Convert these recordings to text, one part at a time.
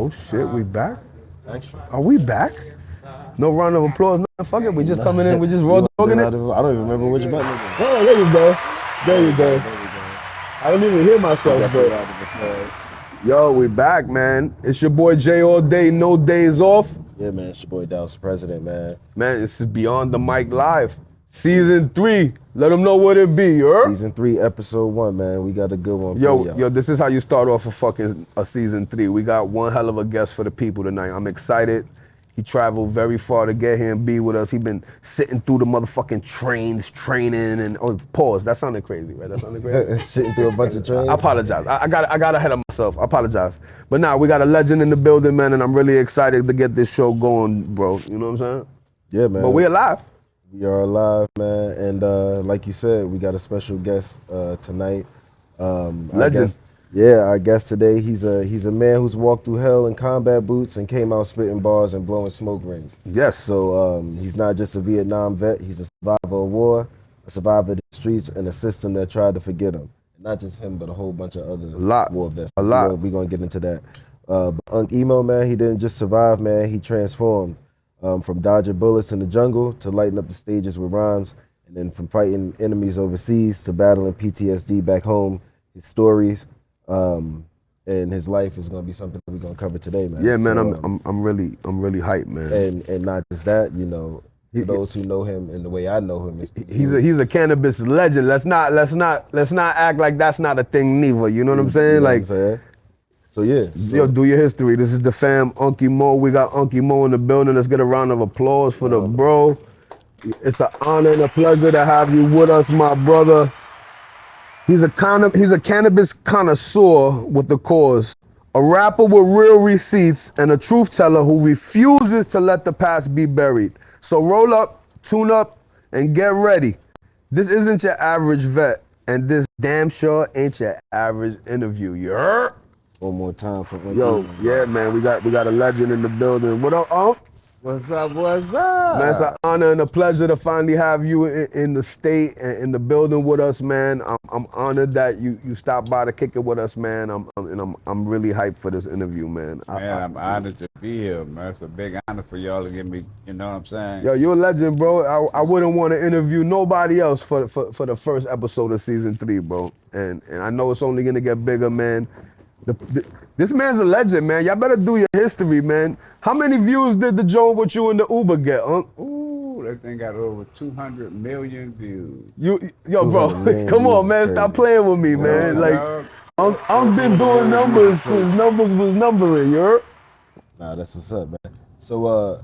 Oh shit, we back? Actually. Are we back? No round of applause, nothing. Fuck it, we just coming in, we just raw dogging it. I don't even remember which button it was. Oh, there you go. There you go. I don't even hear myself, but yo, we back, man. It's your boy Jay all day, no days off. Yeah, man, it's your boy Dallas4President, man. Man, this is Beyond the Mic Live. Season 3. Let them know what it be, yo. Season 3, episode 1, man. We got a good one for y'all. Yo, this is how you start off a season 3. We got one hell of a guest for the people tonight. I'm excited. He traveled very far to get here and be with us. He been sitting through the motherfucking trains, training, and pause. That sounded crazy, right? That sounded crazy. Sitting through a bunch of trains. I apologize. I got ahead of myself. I apologize. But nah, we got a legend in the building, man, and I'm really excited to get this show going, bro. You know what I'm saying? Yeah, man. But we alive. We are alive, man, and like you said, we got a special guest tonight. Legend. Our guest today, he's a man who's walked through hell in combat boots and came out spitting bars and blowing smoke rings. Yes. So he's not just a Vietnam vet, he's a survivor of war, a survivor of the streets, and a system that tried to forget him. Not just him, but a whole bunch of other war vets. A lot. We're gonna get into that. But Unc Imo, man, he didn't just survive, man, he transformed. From dodging bullets in the jungle to lighting up the stages with rhymes, and then from fighting enemies overseas to battling PTSD back home. His stories and his life is gonna be something that we're gonna cover today, man. Yeah, man, so, I'm really hyped, man. And not just that, you know, for those who know him and the way I know him, he's a cannabis legend. Let's not act like that's not a thing neither. You know what I'm saying? So yeah. Yo, do your history. This is the fam, Unc Imo. We got Unc Imo in the building. Let's get a round of applause for the bro. It's an honor and a pleasure to have you with us, my brother. He's a cannabis connoisseur with the cause. A rapper with real receipts and a truth teller who refuses to let the past be buried. So roll up, tune up, and get ready. This isn't your average vet, and this damn sure ain't your average interview. You heard? One more time for Yo, yeah, man, we got a legend in the building. What up, Unc? What's up, what's up? Man, it's an honor and a pleasure to finally have you in the state and in the building with us, man. I'm honored that you stopped by to kick it with us, man. I'm really hyped for this interview, man. I'm honored to be here, man. It's a big honor for y'all to give me, you know what I'm saying? Yo, you're a legend, bro. I wouldn't want to interview nobody else for the first episode of season 3, bro. And I know it's only gonna get bigger, man. This man's a legend, man. Y'all better do your history, man. How many views did the joint with you and the Uber get, Unc? Ooh, that thing got over 200 million views. Yo, bro, come on, man. Stop playing with me, man. Like, Unc been doing numbers since numbers was numbering, you heard? Nah, that's what's up, man. So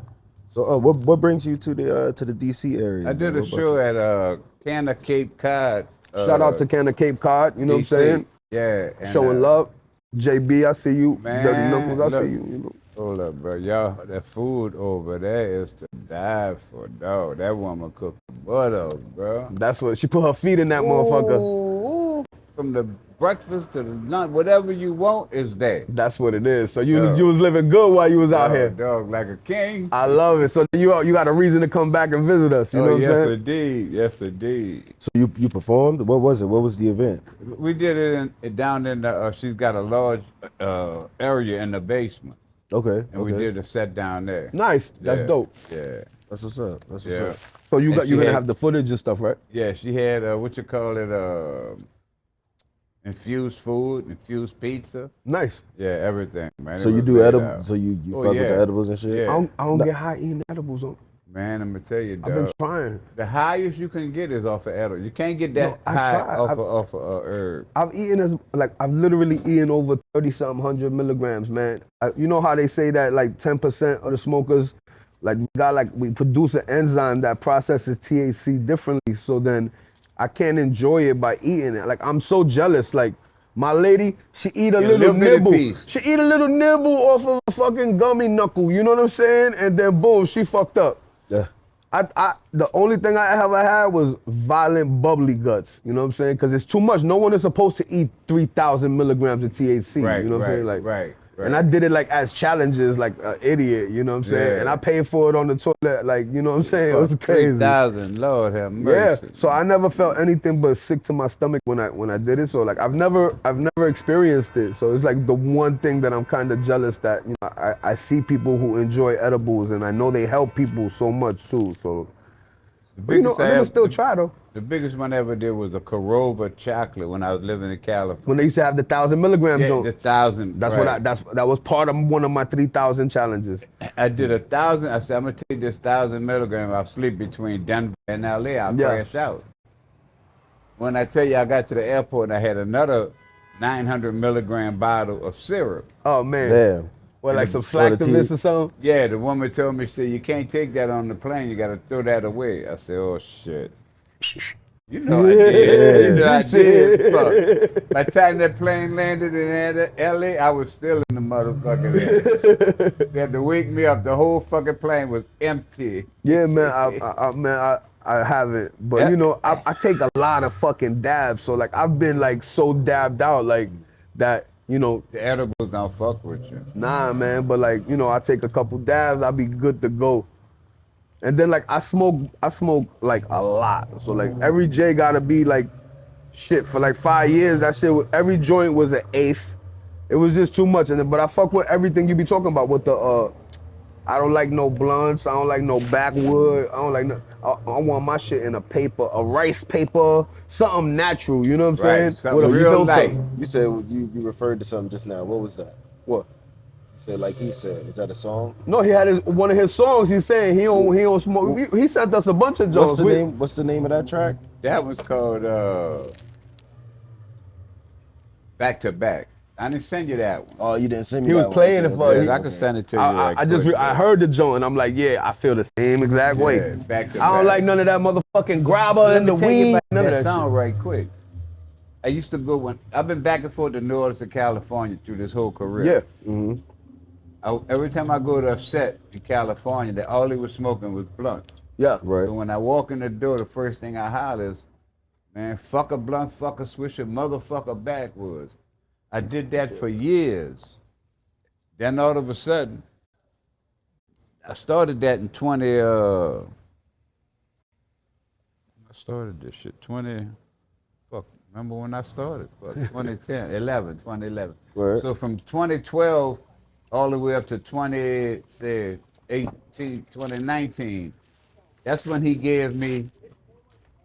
what brings you to the DC area? I did a show at Canna Cape Cod. Shout out to Canna Cape Cod, you know what I'm saying? Yeah. Showing love. JB, I see you. Man, Dirty Knuckles, I see you. You know. Hold up, bro. Y'all, that food over there is to die for, dog. That woman cooked butter, bro. That's what, she put her feet in that motherfucker. Ooh, from the breakfast to the lunch, whatever you want is there. That's what it is. So you was living good while you was out here. Dog, like a king. I love it. So you got a reason to come back and visit us, you know what I'm saying? Yes, indeed. Yes, indeed. So you performed? What was it? What was the event? We did it down in the, she's got a large area in the basement. Okay. And we did a set down there. Nice. That's dope. Yeah. That's what's up. That's what's up. So you're gonna have the footage and stuff, right? Yeah, she had infused food, infused pizza. Nice. Yeah, everything, man. So you do edibles? So you fuck with the edibles and shit? Yeah. I don't get high eating edibles on. Man, I'm gonna tell you, dog. I've been trying. The highest you can get is off of edible. You can't get that high off of herb. I've literally eaten over 30-something hundred milligrams, man. You know how they say that like 10% of the smokers, we produce an enzyme that processes THC differently. So then I can't enjoy it by eating it. Like I'm so jealous. Like my lady, she eat a little nibble. She eat a little nibble off of a fucking gummy knuckle. You know what I'm saying? And then boom, she fucked up. Yeah. The only thing I ever had was violent bubbly guts. You know what I'm saying? Because it's too much. No one is supposed to eat 3,000 milligrams of THC. Right, you know what I'm saying? Right. And I did it like as challenges, like an idiot, you know what I'm saying? Yeah. And I paid for it on the toilet, like, you know what I'm saying? It was crazy. 3,000, Lord have mercy. Yeah, so I never felt anything but sick to my stomach when I did it. So like I've never experienced it. So it's like the one thing that I'm kind of jealous that, you know, I see people who enjoy edibles and I know they help people so much too. So but, you know, I never still try though. The biggest one I ever did was a Corova chocolate when I was living in California. When they used to have the 1,000 milligram Yeah, joint. the 1,000. That's right. that was part of one of my 3,000 challenges. I did 1,000. I said, I'm gonna take this 1,000 milligram. I'll sleep between Denver and LA. I'll crash out. When I tell you I got to the airport and I had another 900 milligram bottle of syrup. Oh man. Damn. Well, like some slacktiveness or something? Yeah, the woman told me, she said, you can't take that on the plane. You got to throw that away. I said, oh, shit. You know I did. You know I did. Fuck. By the time that plane landed in LA, I was still in the motherfucker there. They had to wake me up. The whole fucking plane was empty. Yeah, man. I haven't. But, you know, I take a lot of fucking dabs. So, like, I've been, like, so dabbed out, like, that, you know. The edibles don't fuck with you. Nah, man. But, like, you know, I take a couple dabs. I'll be good to go. And then, like, I smoke, like, a lot. So, like, every J gotta be, like, shit, for, like, 5 years, that shit, every joint was an eighth. It was just too much. And then, but I fuck with everything you be talking about with the, I don't like no blunts. I don't like no backwood. I don't like no, I want my shit in a paper, a rice paper, something natural, you know what I'm saying? Something With a real filter. light. You said you referred to something just now. What was that? What? You said like he said. Is that a song? No, he had one of his songs. He's saying he don't smoke. He sent us a bunch of What's jokes. the name? What's the name of that track? That was called Back to Back. I didn't send you that one. Oh, you didn't send me. He that was one. playing Okay, it for okay. you. I could send it to you. Right quick, I heard the joint and I'm like, yeah, I feel the same exact Yeah, way. back to I don't back. like none of that motherfucking grabber Let and me the tell you weed. about None of that that song shit. right quick. I used to go when I've been back and forth to New Orleans and California through this whole career. Yeah. Mm-hmm. Every time I go to a set in California, that all he was smoking was blunts. Yeah. Right. So when I walk in the door, the first thing I holler is, man, fuck a blunt, fuck a swisher, motherfucker backwoods. I did that for years. Then all of a sudden, I started that in 20, I started this shit, remember when I started? Fuck, 2011. Right. So from 2012 all the way up to 2019, that's when he gave me,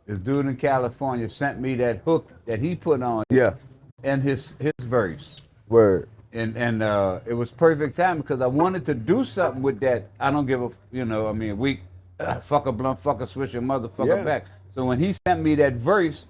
this dude in California sent me that hook that he put on Yeah. and his verse. Word. And it was perfect time because I wanted to do something with that. I don't give a, fuck a blunt, fuck a swisher, motherfucker Yeah. back. So when he sent me that verse,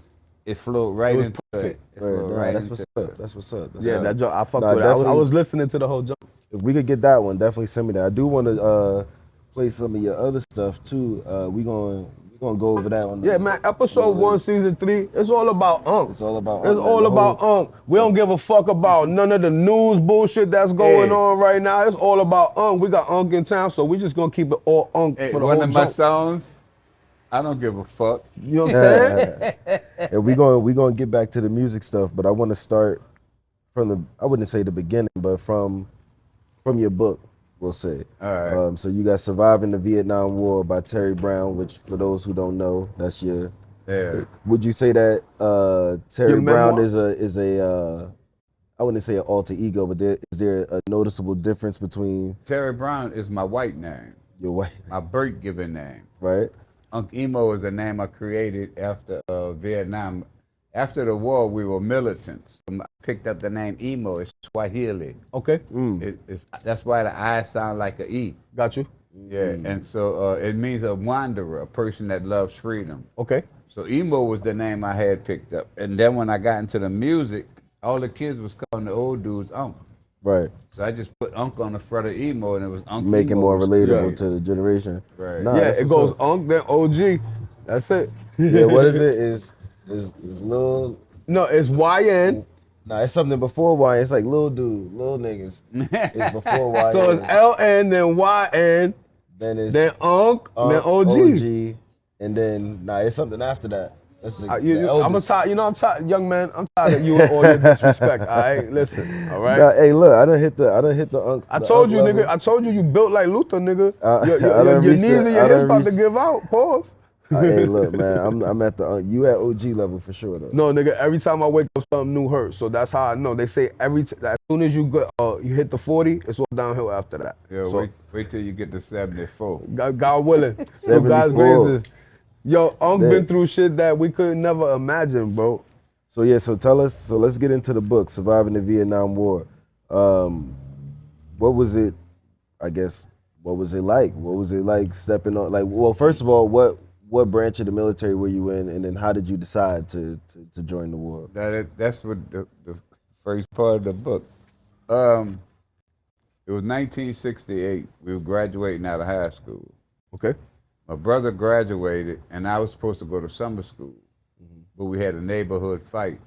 it flowed right was into perfect. it. It Word. flowed Nah, right that's into what's it. up. That's what's up. That's Yeah, what's that up. joint, I fucked Nah, with it. I was definitely. listening to the whole joint. If we could get that one, definitely send me that. I do want to play some of your other stuff too. We gonna go over that one. Yeah, man, episode 1, season 3, it's all about Unc. It's all about. It's Unc, all man. The about whole- Unc. We don't give a fuck about none of the news bullshit that's going on right now. It's all about Unc. We got Unc in town, so we just gonna keep it all Unc Hey, for the one whole of my jump. songs, I don't give a fuck. You know what I'm saying? And we gonna get back to the music stuff, but I want to start from the. I wouldn't say the beginning, but from your book, we'll say. All right. So you got "Surviving the Vietnam War" by Terry Brown, which for those who don't know, that's your. Yeah. Would you say that Terry Your Brown memoir? is a I wouldn't say an alter ego, but is there a noticeable difference between Terry Brown is my white name, your wife, my birth given name. right? Unc Imo is a name I created after Vietnam. After the war, we were militants. I picked up the name Imo. It's Swahili. Okay, That's why the I sound like a E. got you. Yeah, and so it means a wanderer, a person that loves freedom. Okay. So Emo was the name I had picked up. And then when I got into the music, all the kids was calling the old dudes Unc. Right. So I just put Unc on the front of Emo, and it was Unc Make it Emo more was relatable created. to the generation. Right. Nah, Yeah, that's it what's goes up. Unc, then OG. That's it. Yeah, what is it? Is little. No, it's YN. Nah, it's something before Y. It's like little dude, little niggas. It's before Y. So it's LN, then YN, then it's then Unc, then OG. and then it's something after that. That's the I'm eldest. tired. You know, I'm tired, young man. I'm tired of you and all your disrespect. All right, listen. All right. Nah, hey, look, I done hit the Unc. I the told Unc you, level. nigga. I told you, you built like Luther, nigga. I done Your reached knees and your hips about to give out. Pause. Hey, look, man, I'm at the you at OG level for sure though. No, nigga. Every time I wake up, something new hurts. So that's how I know. They say as soon as you hit the 40, it's all downhill after that. Yeah, So, wait till you get to 74. God willing, through 74. God's graces. Yo, Unc That- been through shit that we could never imagine, bro. So yeah, so tell us. So let's get into the book, Surviving the Vietnam War. What was it? I guess. What was it like? What was it like stepping on? Like, well, first of all, what branch of the military were you in, and then how did you decide to join the war? That's what the first part of the book. It was 1968. We were graduating out of high school. Okay. My brother graduated, and I was supposed to go to summer school, but we had a neighborhood fight.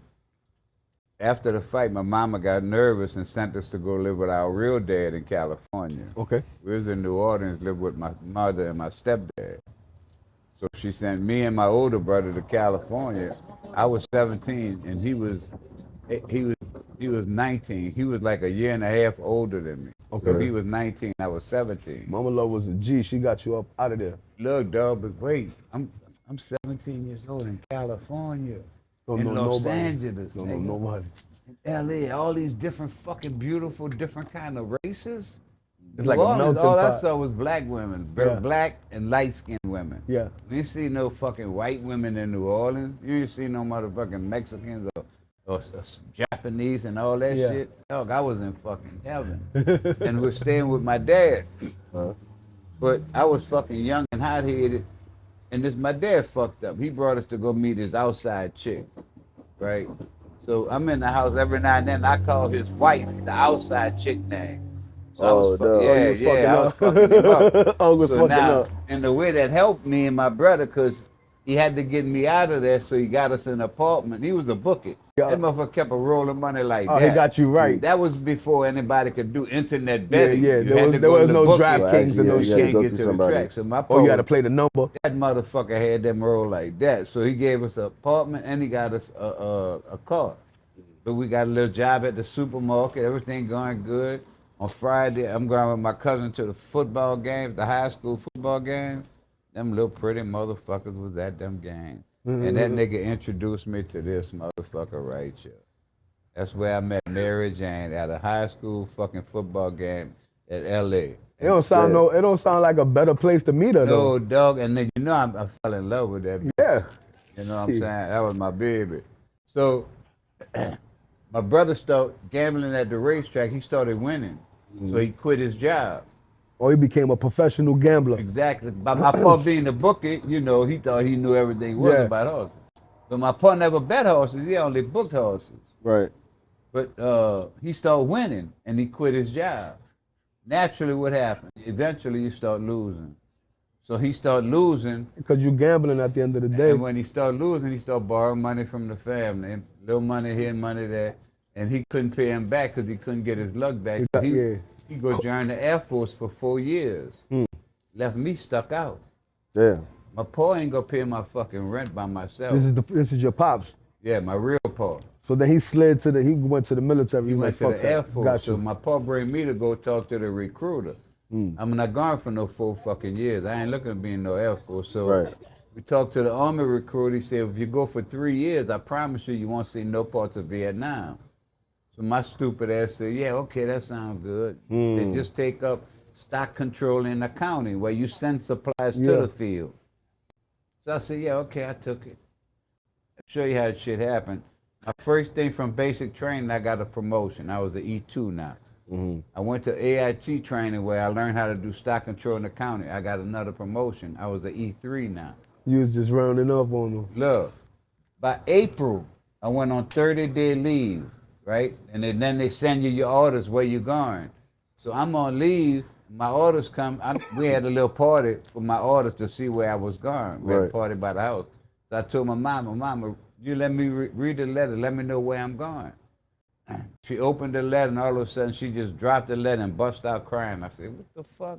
After the fight, my mama got nervous and sent us to go live with our real dad in California. Okay. We was in New Orleans, lived with my mother and my stepdad. So she sent me and my older brother to California. I was 17, and he was 19. He was like a year and a half older than me. Okay. So he was 19, I was 17. Mama Love was a G. She got you up out of there. Look, dog, but wait, I'm 17 years old in California, Don't in know Los nobody. Angeles, Don't know nigga. nobody. In LA, all these different fucking beautiful, different kind of races. It's New like a Orleans, melting all I pot. saw was black women, Yeah. black and light-skinned women. Yeah. You ain't see no fucking white women in New Orleans. You ain't see no motherfucking Mexicans or Japanese and all that Yeah. shit. Dog, I was in fucking heaven. And we're staying with my dad. But I was fucking young and hot-headed. And my dad fucked up. He brought us to go meet his outside chick, right? So I'm in the house every now and then. I call his wife the outside chick name. So I was no. I was fucking him up. Unc was So fucking now, up. in the way that helped me and my brother, because he had to get me out of there, so he got us an apartment. He was a bookie. Yeah. That motherfucker kept a rolling money like Oh, that. he got you right. That was before anybody could do internet betting. yeah. You There had was- to there go was to no bookie. DraftKings and no You shit. can't Go get through to somebody. the track. So my Oh, you had to play the number. that motherfucker had them roll like that. So he gave us an apartment and he got us a car. So we got a little job at the supermarket, everything going good. On Friday, I'm going with my cousin to the football games, the high school football games. Them little pretty motherfuckers was at them games. And that nigga introduced me to this motherfucker right here. That's where I met Mary Jane at a high school fucking football game at LA. It don't sound like a better place to meet her though. No, dog, and then you know I fell in love with that. Yeah. You know what I'm saying? That was my baby. So my brother started gambling at the racetrack. He started winning. So he quit his job. Or he became a professional gambler. Exactly. By my pa being the bookie, you know, he thought he knew everything was Yeah. about horses. But my pa never bet horses. He only booked horses. Right. But he started winning and he quit his job. Naturally, what happened? Eventually, you start losing. So he started losing. Because you're gambling at the end of the day. And when he started losing, he started borrowing money from the family. Little money here and money there. And he couldn't pay him back because he couldn't get his luck back. So he go join the Air Force for 4 years. Left me stuck out. Damn. My pa ain't gonna pay my fucking rent by myself. This is your pops. Yeah, my real pa. So then he went to the military. He went to Fuck the that. Air Force. Got So you. my pa bring me to go talk to the recruiter. I'm not gone for no 4 fucking years. I ain't looking to be in no Air Force. So Right. we talked to the Army recruiter. He said, if you go for 3 years, I promise you won't see no parts of Vietnam. So my stupid ass said, yeah, okay, that sounds good. He said, just take up stock control and accounting where you send supplies to the field. So I said, yeah, okay, I took it. I'll show you how shit happened. My first thing from basic training, I got a promotion. I was an E2 now. I went to AIT training where I learned how to do stock control and accounting. I got another promotion. I was an E3 now. You was just rounding up on them. Look, by April, I went on 30-day leave, right? And then they send you your orders where you're going. So I'm on leave. My orders come. We had a little party for my orders to see where I was going. We had a party by the house. So I told my mama, you let me read the letter. Let me know where I'm going. She opened the letter, and all of a sudden, she just dropped the letter and bust out crying. I said, what the fuck?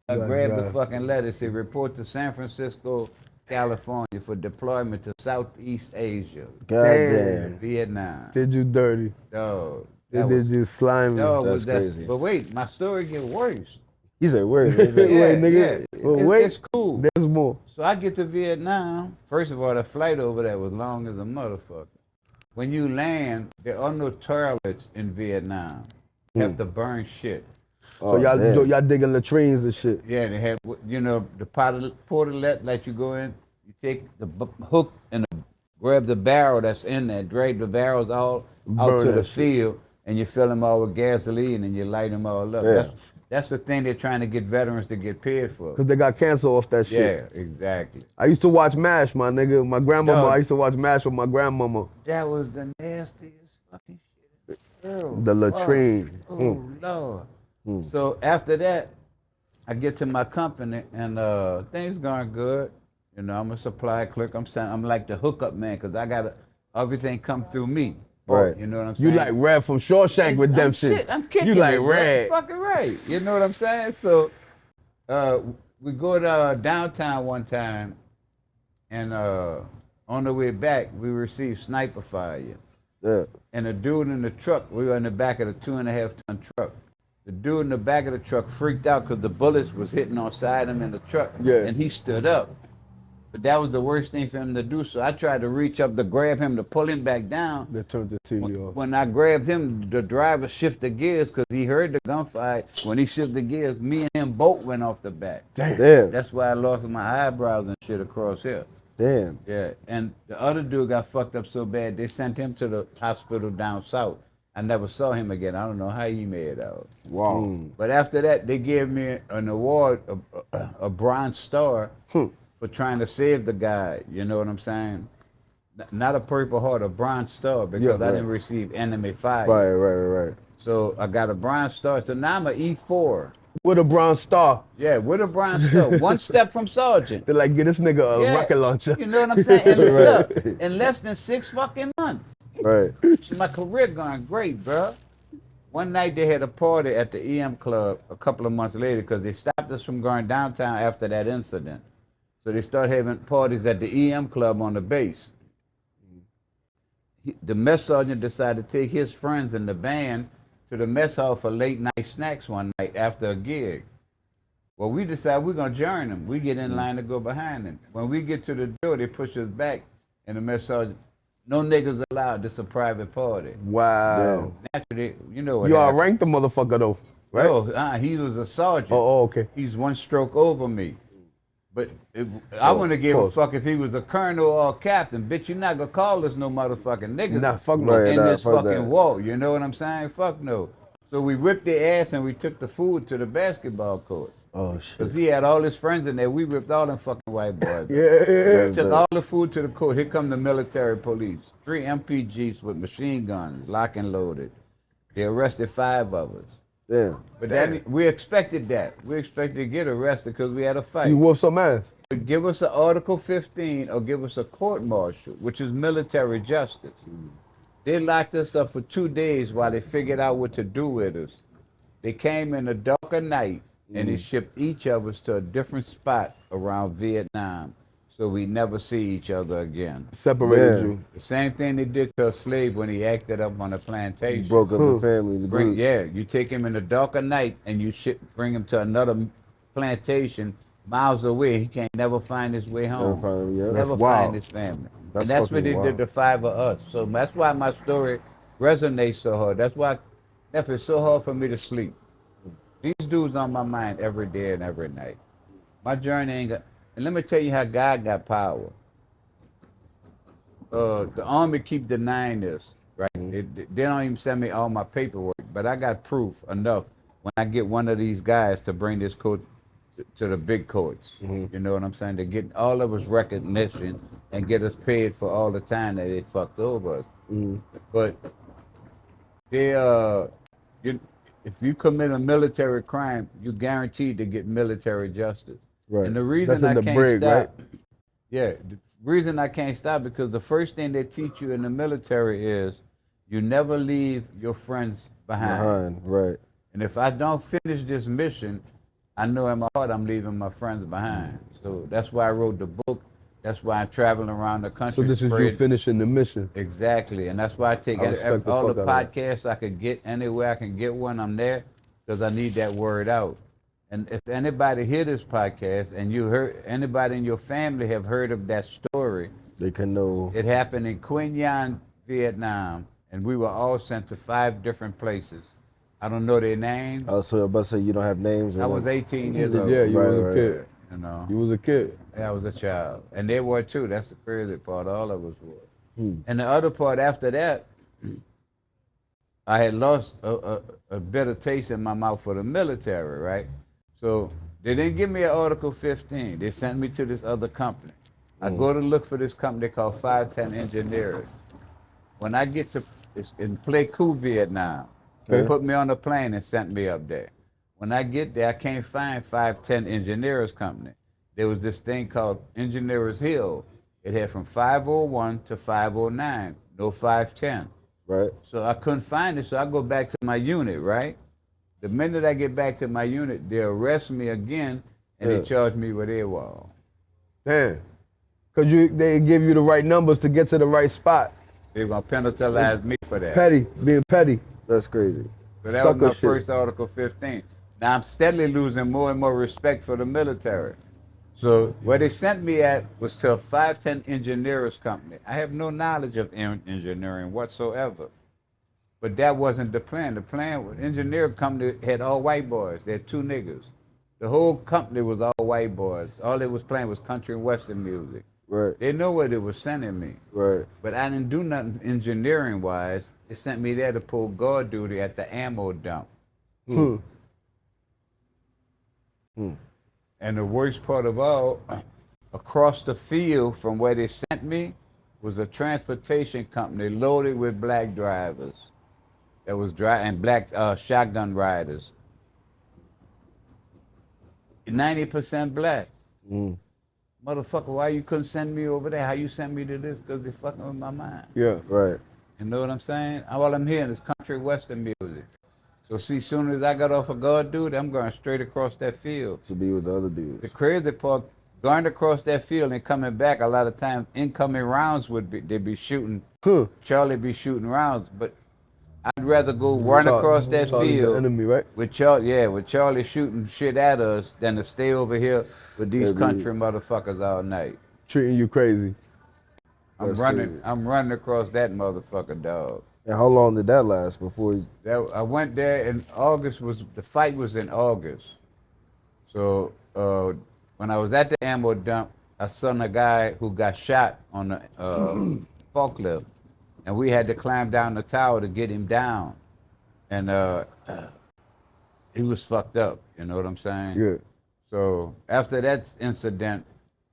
I grabbed the fucking letter. It said, report to San Francisco California for deployment to Southeast Asia, Goddamn. Vietnam. Did you dirty? Dog. They did you slimy. Dog, That's crazy. But wait, my story get worse. He said, word. Wait, nigga. Yeah. Well, wait. It's cool. There's more. So I get to Vietnam. First of all, the flight over there was long as a motherfucker. When you land, there are no toilets in Vietnam. You have to burn shit. So y'all damn. y'all digging latrines and shit. Yeah, they have, you know, the portalet let you go in. You take the hook and grab the barrel that's in there, drag the barrels all out Burn to that the shit. field, and you fill them all with gasoline and you light them all up. Yeah. That's the thing they're trying to get veterans to get paid for. Cause they got cancer off that shit. Yeah, exactly. I used to watch MASH, my nigga. My grandmama, No. I used to watch MASH with my grandmama. That was the nastiest fucking shit in the world. The latrine. Oh, Lord. So after that, I get to my company and things going good. You know, I'm a supply clerk. I'm like the hookup man because I got everything come through me. Right. You know what I'm saying? You like Red from Shawshank Redemption. I'm kicking You like it, bro. Red. Fucking right. You know what I'm saying? So we go to downtown one time and on the way back, we received sniper fire. Yeah. And a dude in the truck, we were in the back of the 2.5 ton truck. The dude in the back of the truck freaked out because the bullets was hitting on side him in the truck. Yeah. And he stood up. But that was the worst thing for him to do. So I tried to reach up to grab him to pull him back down. They turned the TV off. When I grabbed him, the driver shifted gears because he heard the gunfight. When he shifted gears, me and him both went off the back. Damn. That's why I lost my eyebrows and shit across here. Damn. Yeah, and the other dude got fucked up so bad, they sent him to the hospital down south. I never saw him again. I don't know how he made it out. Wow. But after that, they gave me an award, a Bronze Star, for trying to save the guy. You know what I'm saying? Not a Purple Heart, a Bronze Star, because Yeah, I right. didn't receive enemy fire. Fire, right. So I got a Bronze Star. So now I'm an E4. With a Bronze Star. Yeah, with a Bronze Star. One step from Sergeant. They're like, get this nigga a Yeah. rocket launcher. You know what I'm saying? And look, in less than 6 fucking months. Right. My career going great, bro. One night they had a party at the EM Club a couple of months later because they stopped us from going downtown after that incident. So they started having parties at the EM Club on the base. The mess sergeant decided to take his friends in the band to the mess hall for late night snacks one night after a gig. Well, we decided we're going to join them. We get in line to go behind them. When we get to the door, they push us back, and the mess sergeant, no niggas allowed, this is a private party. Wow. Naturally, you know what You happened. outranked the motherfucker though, right? No, he was a sergeant. Oh, okay. He's one stroke over me. But I wouldn't have gave a close. fuck if he was a colonel or a captain. Bitch, you're not gonna call us no motherfucking niggas Nah, fuck no. Right. in nah, this fuck fucking that. wall. You know what I'm saying? Fuck no. So we whipped their ass and we took the food to the basketball court. Oh shit. Cause he had all his friends in there. We ripped all them fucking white boys. Yeah. Took all the food to the court. Here come the military police. 3 MPGs with machine guns, lock and loaded. They arrested 5 of us. Damn. But that, we expected that. We expected to get arrested because we had a fight. You whoop some ass. Give us an Article 15 or give us a court martial, which is military justice. They locked us up for 2 days while they figured out what to do with us. They came in the dark of night and they shipped each of us to a different spot around Vietnam so we never see each other again. Separated Yeah. you. The same thing they did to a slave when he acted up on a plantation. Broke up the family, the group. Yeah, you take him in the dark of night and you bring him to another plantation miles away. He can't never find his way home. find him, yeah. Never That's find wild. his family. That's and that's what fucking they wild. did to 5 of us. So that's why my story resonates so hard. That's why it's so hard for me to sleep. These dudes on my mind every day and every night. My journey ain't got, and let me tell you how God got power. The Army keep denying this, right? They don't even send me all my paperwork, but I got proof enough when I get one of these guys to bring this court to the big courts. You know what I'm saying? To get all of us recognition and get us paid for all the time that they fucked over us. But they, if you commit a military crime, you're guaranteed to get military justice. Right. And the reason That's in I the can't brig, stop, right? yeah, the reason I can't stop because the first thing they teach you in the military is you never leave your friends behind. Right. And if I don't finish this mission, I know in my heart I'm leaving my friends behind. So that's why I wrote the book, That's why I'm traveling around the country. So this is you finishing the mission. Exactly, and that's why I take I respect the all the fuck out of that. podcasts I could get anywhere I can get one. I'm there because I need that word out. And if anybody hear this podcast and you heard anybody in your family have heard of that story, They can know. it happened in Quien Yan, Vietnam, and we were all sent to 5 different places. I don't know their names. Oh, so about to say you don't have names. I was 18 years old. Yeah, you Right, was a right. kid. You know, You was a kid. I was a child, and they were too. That's the crazy part. All of us were. Hmm. And the other part after that, I had lost a bitter taste in my mouth for the military, right? So they didn't give me an Article 15. They sent me to this other company. I go to look for this company called 510 Engineers. When I get to in Pleiku, Vietnam, they put me on a plane and sent me up there. When I get there, I can't find 510 Engineers Company. There was this thing called Engineers Hill. It had from 501 to 509, no 510. Right. So I couldn't find it, so I go back to my unit, right? The minute I get back to my unit, they arrest me again, and they charge me with AWOL. Damn. Cause they give you the right numbers to get to the right spot. They're gonna penalize me for that. Petty, being petty. That's crazy. So that was my Sucker shit. first Article 15. Now I'm steadily losing more and more respect for the military. So where they sent me at was to a 510 Engineers Company. I have no knowledge of engineering whatsoever. But that wasn't the plan. The plan was engineer company had all white boys. They had 2 niggas. The whole company was all white boys. All they was playing was country and western music. Right. They know where they was sending me. Right. But I didn't do nothing engineering wise. They sent me there to pull guard duty at the ammo dump. And the worst part of all, across the field from where they sent me was a transportation company loaded with black drivers that was and black shotgun riders. 90% black. Motherfucker, why you couldn't send me over there? How you sent me to this? Because they fucking with my mind. Yeah. Right. You know what I'm saying? All I'm hearing is country western music. So see, soon as I got off of guard duty, I'm going straight across that field. To be with the other dudes. The crazy part, going across that field and coming back, a lot of times incoming rounds would be, they'd be shooting, Charlie be shooting rounds, but I'd rather go run across that Charlie's field the enemy, right? with Charlie shooting shit at us than to stay over here with these country motherfuckers all night. Treating you crazy. I'm running across that motherfucker, dog. And how long did that last before? I went there in August. The fight was in August. So when I was at the ammo dump, I saw a guy who got shot on the forklift, and we had to climb down the tower to get him down, and he was fucked up. You know what I'm saying? Yeah. So after that incident,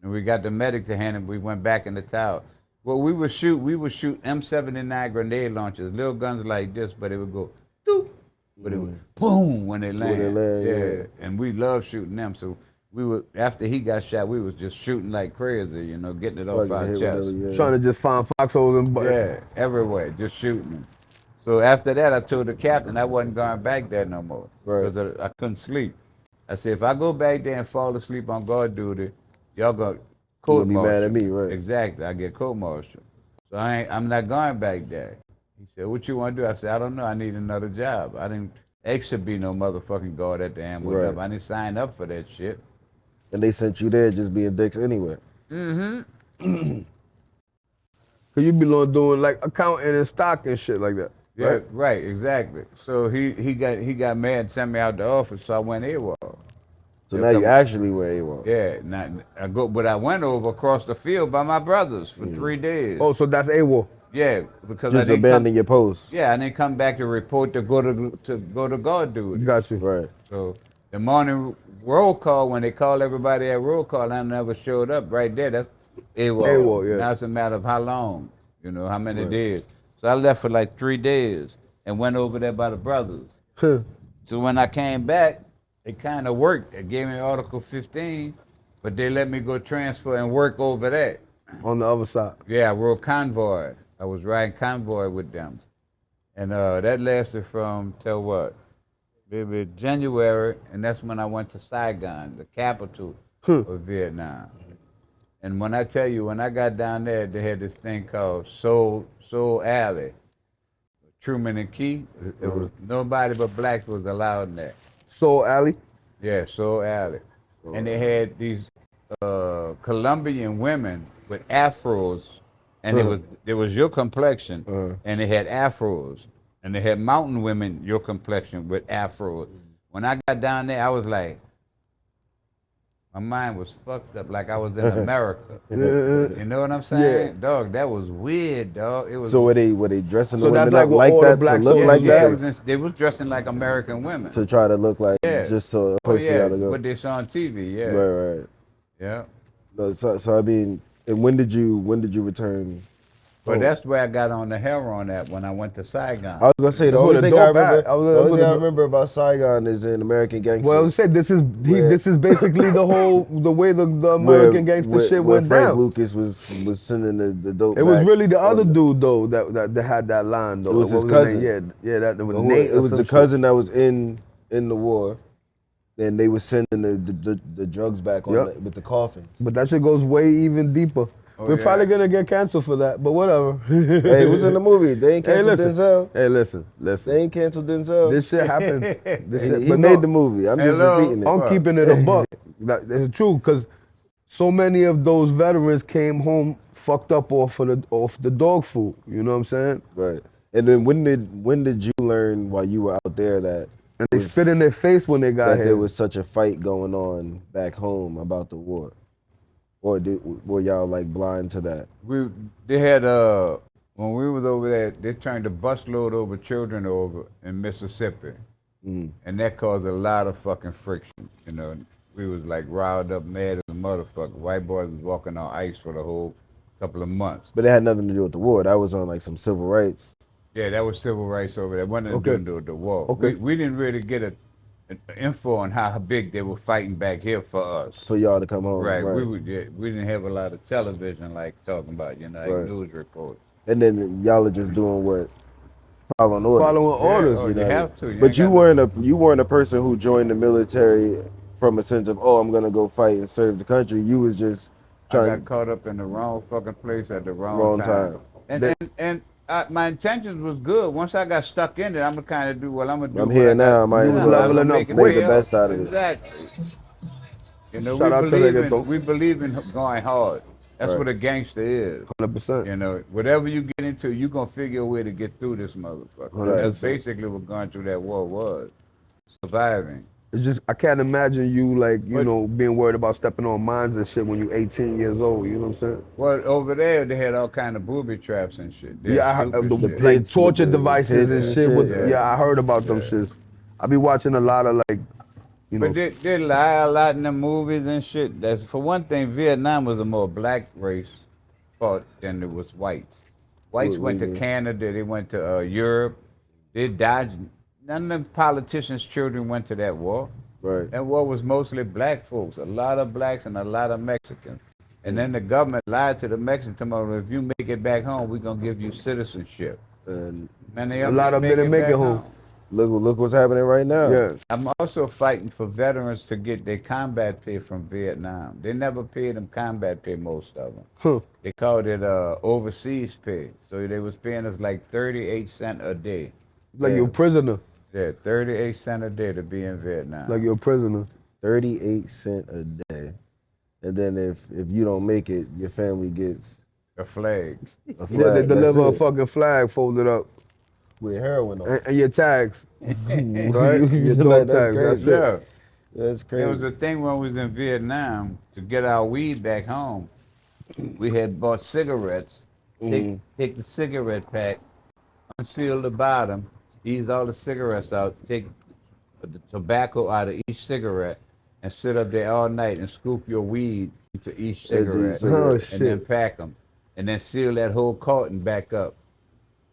and we got the medic to hand him, we went back in the tower. Well, we would shoot M79 grenade launchers, little guns like this, but it would go doop, but it would boom when they land. Yeah, and we love shooting them. So we would, after he got shot, we was just shooting like crazy, you know, getting it off our chest. Trying to just find foxholes and Yeah, everywhere, just shooting them. So after that, I told the captain I wasn't going back there no more because I couldn't sleep. I said, if I go back there and fall asleep on guard duty, y'all gonna You'll be mad at me, right? Exactly, I get court-martialed. So I'm not going back there. He said, what you want to do? I said, I don't know, I need another job. I didn't ask to be no motherfucking guard at the ammo dump. I didn't sign up for that shit. And they sent you there just being dicks anyway. Cause you be doing like accounting and stock and shit like that. Yeah, right, exactly. So he got mad and sent me out the office, so I went AWOL. So now you actually were AWOL. Yeah, but I went over across the field by my brothers for 3 days. Oh, so that's AWOL. Yeah, because just abandon your post. Yeah, and then come back to report to go to guard duty. Got you. Right. So the morning roll call, when they call everybody at roll call, I never showed up right there. That's AWOL. AWOL, yeah. Now it's a matter of how long, you know, how many days. So I left for like 3 days and went over there by the brothers. So when I came back, it kind of worked. They gave me Article 15, but they let me go transfer and work over there. On the other side. Yeah, I rode convoy. I was riding convoy with them. And that lasted from till what? Maybe January, and that's when I went to Saigon, the capital of Vietnam. And when I tell you, when I got down there, they had this thing called Soul Alley. Truman and Key. It was nobody but blacks was allowed in there. Soul Alley. Yeah, Soul Alley. And they had these Colombian women with afros, and it was your complexion, and they had afros, and they had mountain women your complexion with afros. When I got down there, I was like, my mind was fucked up, like I was in America. You know what I'm saying? Yeah. Dog, that was weird, dog. It was. So were they dressing the So that's women like up what like all the that to blacks look are- like yeah, that? they was dressing like American women. To try to look like Yeah. just so a place for y'all to go. What they saw on TV, yeah. Right. Yeah. No, so I mean, and when did you return? But that's where I got on the heroin at when I went to Saigon. I was gonna say the That's only where the thing I dope at. remember. I was- The only thing I the- remember about Saigon is in American Gangster. Well, I said this is Where- this is basically the way the American gangster shit where went Frank down. Lucas was sending the dope. It was back really the on other dude though that had that line though. It was What his the cousin. name? Yeah, that was Who- Nate. it or was some the shit. cousin that was in the war, and they was sending the drugs back on Yep. with the coffins. But that shit goes way even deeper. We're yeah. probably gonna get canceled for that, but whatever. Hey, it was in the movie. They ain't Hey, canceled listen. Denzel. Hey, listen. They ain't canceled Denzel. This shit happened. This he shit, he but made no, the movie. I'm just Hello? repeating it. I'm keeping it a buck. That's true, because so many of those veterans came home fucked up off the dog food. You know what I'm saying? Right. And then when did you learn while you were out there that And they spit in their face when they got that here. there was such a fight going on back home about the war? Or were y'all like blind to that? They had when we was over there, they turned a busload over children over in Mississippi, and that caused a lot of fucking friction. You know, we was like riled up, mad as a motherfucker. White boys was walking on ice for the whole couple of months. But it had nothing to do with the war. That was on like some civil rights. Yeah, that was civil rights over there. Wasn't Okay. doing the war. Okay. We didn't really get an info on how big they were fighting back here for us. For y'all to come home. Right. Right. We didn't have a lot of television like talking about, you know, like Right. news reports. And then y'all are just doing what? Following orders. Following orders. Oh, you you know? have to. But you weren't a person who joined the military from a sense of, oh, I'm gonna go fight and serve the country. You was just I trying. got caught up in the wrong fucking place at the wrong, Wrong time. time. And my intentions was good. Once I got stuck in it, I'm gonna kind of do what I'm gonna do. I'm what here I now, got- I might as Yeah, well I'm gonna make the way best up. out of it. Exactly. You know, Shout out to Reggaeton. we believe in going hard. That's Right. what a gangster is. 100%. You know, whatever you get into, you gonna figure a way to get through this motherfucker. Right. That's basically what going through that war was. Surviving. It's just I can't imagine you like you But- know being worried about stepping on mines and shit when you're 18 years old. You know what I'm saying? Well, over there they had all kind of booby traps and shit. They Yeah, I had heard, stupid the, shit. like Pits torture with the devices pits and and shit. shit, With, yeah. yeah, I heard about them shits. I be watching a lot of like, you know, But they lie a lot in the movies and shit. That's for one thing. Vietnam was a more black race fought than it was whites. Whites What went do to you mean? Canada. They went to Europe. They dodged. None of the politicians' children went to that war. Right. That war was mostly black folks. A lot of blacks and a lot of Mexicans. And then the government lied to the Mexicans. Tomorrow, if you make it back home, we're gonna give you citizenship. And Many A of lot them of them didn't make it back home. look what's happening right now. yeah. I'm also fighting for veterans to get their combat pay from Vietnam. They never paid them combat pay, most of them. Huh. They called it overseas pay. So they was paying us like 38 cents a day. Like you're a prisoner. Yeah, 38 cents a day to be in Vietnam. Like you're a prisoner. 38 cents a day. And then if you don't make it, your family gets a flag. a flag. Yeah, they That's deliver a it. fucking flag folded up with heroin on. and your tags, right? Your Like, dog that's tags. That's crazy. it. Yeah. That's crazy. There was a thing when we was in Vietnam to get our weed back home. We had bought cigarettes. Take the cigarette pack, unseal the bottom, ease all the cigarettes out, take the tobacco out of each cigarette, and sit up there all night and scoop your weed into each cigarette, Oh, and shit. then pack them, and then seal that whole carton back up,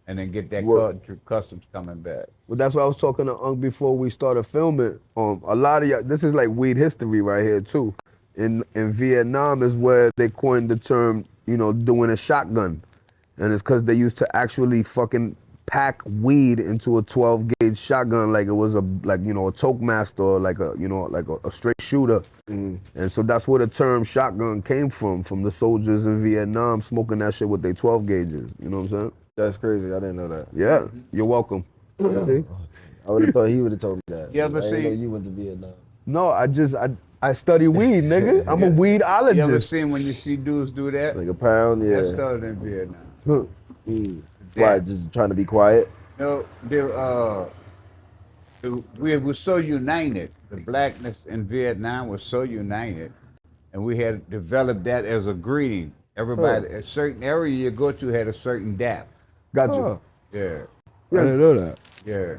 and then get that What? carton through customs coming back. Well, that's why I was talking to Unc before we started filming. A lot of y'all, this is like weed history right here too. In Vietnam is where they coined the term, you know, doing a shotgun, and it's because they used to actually fucking pack weed into a 12 gauge shotgun like it was a Toastmaster or like a straight shooter. And so that's where the term shotgun came from the soldiers in Vietnam smoking that shit with their 12 gauges. You know what I'm saying? That's crazy. I didn't know that. Yeah, you're welcome. See? I would have thought he would have told me that. You ever I didn't know seen- you went to Vietnam. No, I study weed, nigga. I'm a weedologist. You ever seen when you see dudes do that? Like a pound, yeah. That started in Vietnam. Why? Just trying to be quiet? No, we were so united. The blackness in Vietnam was so united, and we had developed that as a greeting. Everybody, a certain area you go to had a certain dap. Got you. Oh. Yeah, I didn't know that. yeah.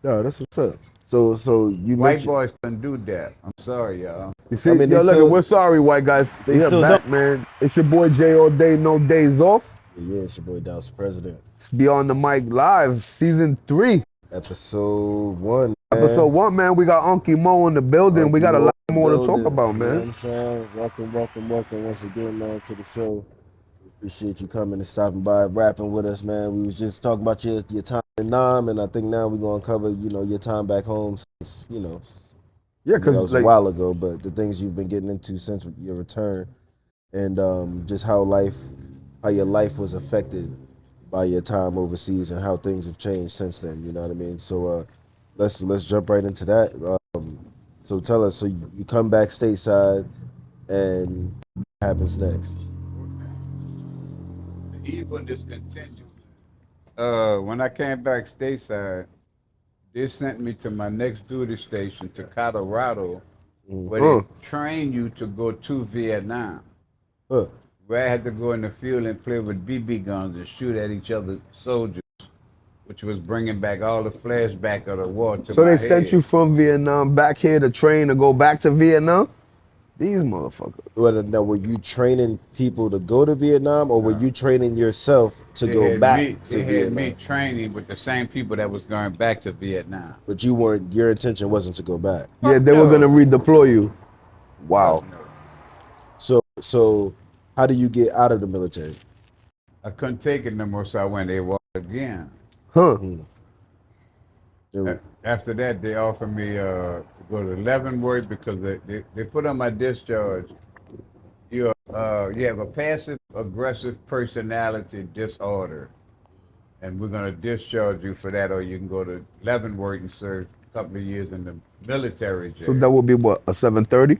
No, that's what's up. So you White mentioned, boys couldn't do that. I'm sorry, y'all. You see, I mean, yo, they look, still- we're sorry, white guys. they We're still back, don't. man. It's your boy Jay All Day, no days off. Yeah, it's your boy Dallas4President. It's Beyond the Mic Live, season 3. Episode 1. Episode 1, man. We got Unc Imo in the building. We got a lot more to talk about, You know what man. I'm saying? Welcome once again, man, to the show. Appreciate you coming and stopping by, rapping with us, man. We was just talking about your time in Nam, and I think now we're gonna cover, your time back home since, Yeah, that because was a while ago, but the things you've been getting into since your return, and just how your life was affected by your time overseas and how things have changed since then. You know what I mean? So let's jump right into that. So tell us. So you come back stateside, and what happens next? Even discontinued. When I came back stateside, they sent me to my next duty station to Colorado, where they train you to go to Vietnam. Huh. Where I had to go in the field and play with BB guns and shoot at each other soldiers, which was bringing back all the flashback of the war to so my they head. sent you from Vietnam back here to train to go back to Vietnam? These motherfuckers. Now, were you training people to go to Vietnam, or were you training yourself to go back to They Vietnam? had me training with the same people that was going back to Vietnam. But you weren't. Your intention wasn't to go back. Yeah, they were no. gonna redeploy you. Wow. So how do you get out of the military? I couldn't take it no more, so I went AWOL again. Huh. After that, they offered me to go to Leavenworth because they put on my discharge. You have a passive aggressive personality disorder, and we're gonna discharge you for that, or you can go to Leavenworth and serve a couple of years in the military jail. So that would be what, a 730?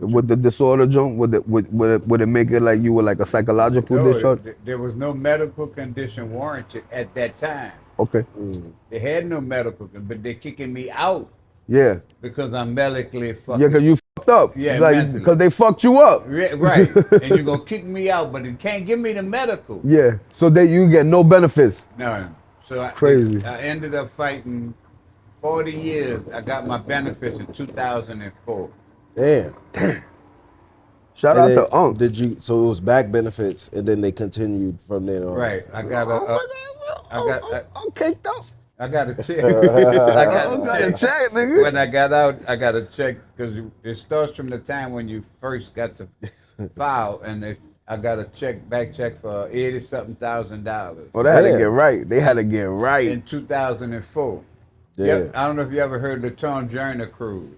With the disorder, John? Would it make it like you were like a psychological No, discharge? there was no medical condition warranted at that time. Okay. They had no medical, but they're kicking me out Yeah. because I'm medically fucked. Yeah, because you fucked up. Yeah, like, mentally. because they fucked you up. Right, and you're gonna kick me out, but it can't give me the medical. Yeah. So that you get no benefits. No, so Crazy. I ended up fighting 40 years. I got my benefits in 2004. Damn. Shout out to Unc. Did you? So it was back benefits, and then they continued from then on. Right, I got I'm caked up. I got a check. I got a check. nigga. When I got out, I got a check because it starts from the time when you first got to file, and I got a back check for $80-something thousand. Well, they had to Damn. get right. They had to get right. In 2004. Yeah. Yep, I don't know if you ever heard of the Tom Joyner cruise.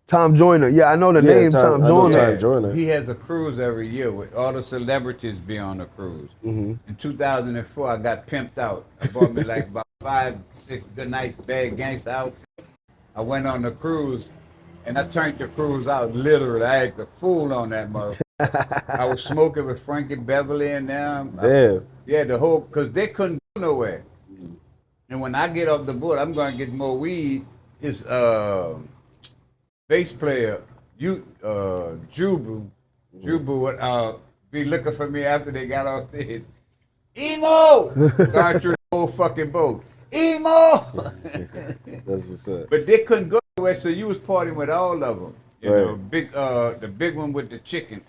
Tom Joyner. Yeah, I know the Yeah, name Tom I know Joyner. Tom Joyner. He has a cruise every year with all the celebrities be on the cruise. In 2004, I got pimped out. I bought me like about 5, 6 good nice bad gangster outfits. I went on the cruise, and I turned the cruise out literally. I acted a fool on that motherfucker. I was smoking with Frankie Beverly and them. Damn. Yeah, the whole, because they couldn't go nowhere. And when I get off the boat, I'm going to get more weed. His bass player, Jubu would be looking for me after they got off stage. Imo! Going through the whole fucking boat. Imo! That's what's up. But they couldn't go nowhere, so you was partying with all of them. You Right. know, the big one with the chicken.